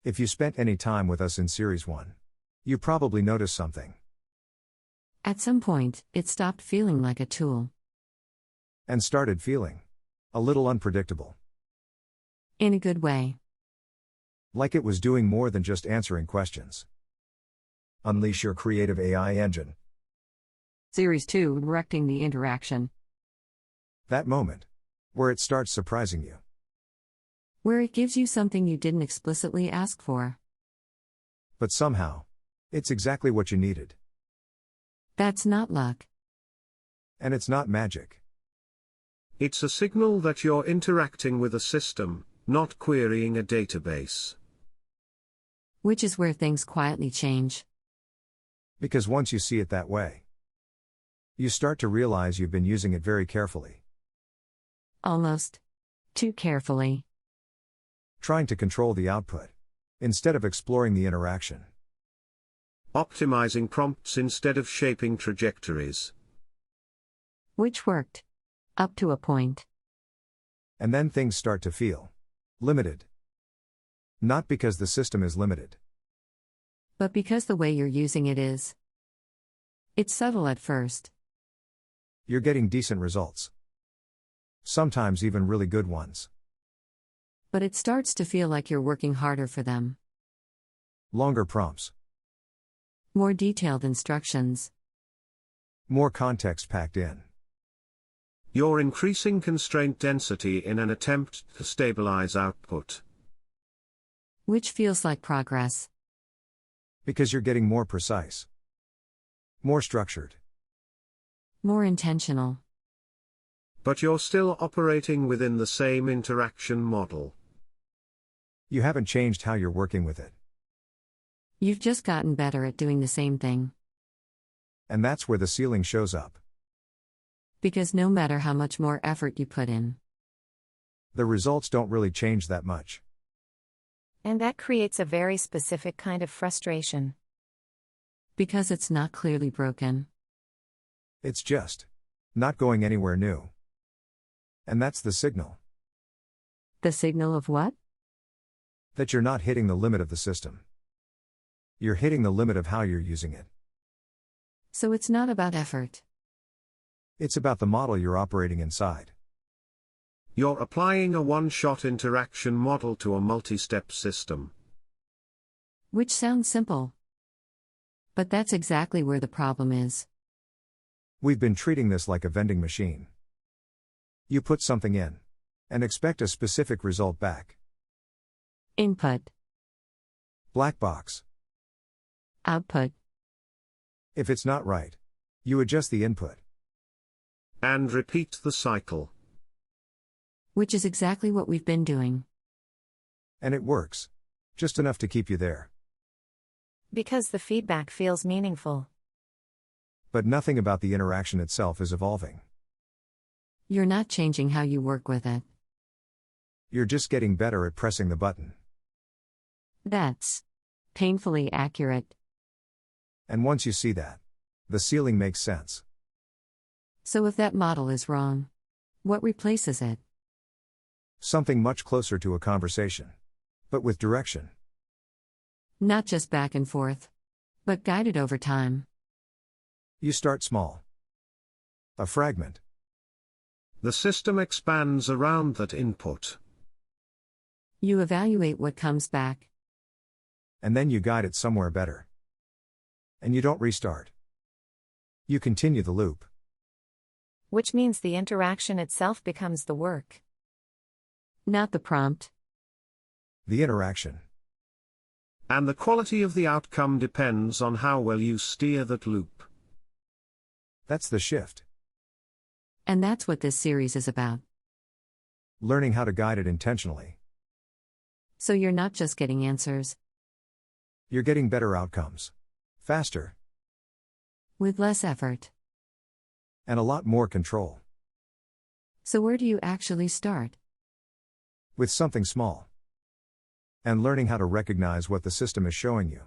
If you spent any time with us in Series 1, you probably noticed something. At some point, it stopped feeling like a tool. And started feeling a little unpredictable. In a good way. Like it was doing more than just answering questions. Unleash your creative AI engine. Series 2, directing the interaction. That moment, where it starts surprising you. Where it gives you something you didn't explicitly ask for. But somehow, it's exactly what you needed. That's not luck. And it's not magic. It's a signal that you're interacting with a system, not querying a database. Which is where things quietly change. Because once you see it that way, you start to realize you've been using it very carefully. Almost too carefully. Trying to control the output, instead of exploring the interaction. Optimizing prompts instead of shaping trajectories. Which worked. Up to a point. And then things start to feel limited. Not because the system is limited, but because the way you're using it is. It's subtle at first. You're getting decent results. Sometimes even really good ones. But it starts to feel like you're working harder for them. Longer prompts. More detailed instructions. More context packed in. You're increasing constraint density in an attempt to stabilize output. Which feels like progress. Because you're getting more precise. More structured. More intentional. But you're still operating within the same interaction model. You haven't changed how you're working with it. You've just gotten better at doing the same thing. And that's where the ceiling shows up. Because no matter how much more effort you put in, the results don't really change that much. And that creates a very specific kind of frustration. Because it's not clearly broken. It's just not going anywhere new. And that's the signal. The signal of what? That you're not hitting the limit of the system. You're hitting the limit of how you're using it. So it's not about effort. It's about the model you're operating inside. You're applying a one-shot interaction model to a multi-step system. Which sounds simple. But that's exactly where the problem is. We've been treating this like a vending machine. You put something in and expect a specific result back. Input. Black box. Output. If it's not right, you adjust the input. And repeat the cycle. Which is exactly what we've been doing. And it works. Just enough to keep you there. Because the feedback feels meaningful. But nothing about the interaction itself is evolving. You're not changing how you work with it. You're just getting better at pressing the button. That's painfully accurate. And once you see that, the ceiling makes sense. So if that model is wrong, what replaces it? Something much closer to a conversation. But with direction. Not just back and forth, but guided over time. You start small. A fragment. The system expands around that input. You evaluate what comes back. And then you guide it somewhere better. And you don't restart. You continue the loop. Which means the interaction itself becomes the work. Not the prompt. The interaction. And the quality of the outcome depends on how well you steer that loop. That's the shift. And that's what this series is about. Learning how to guide it intentionally. So you're not just getting answers. You're getting better outcomes. Faster. With less effort. And a lot more control. So where do you actually start? With something small. And learning how to recognize what the system is showing you.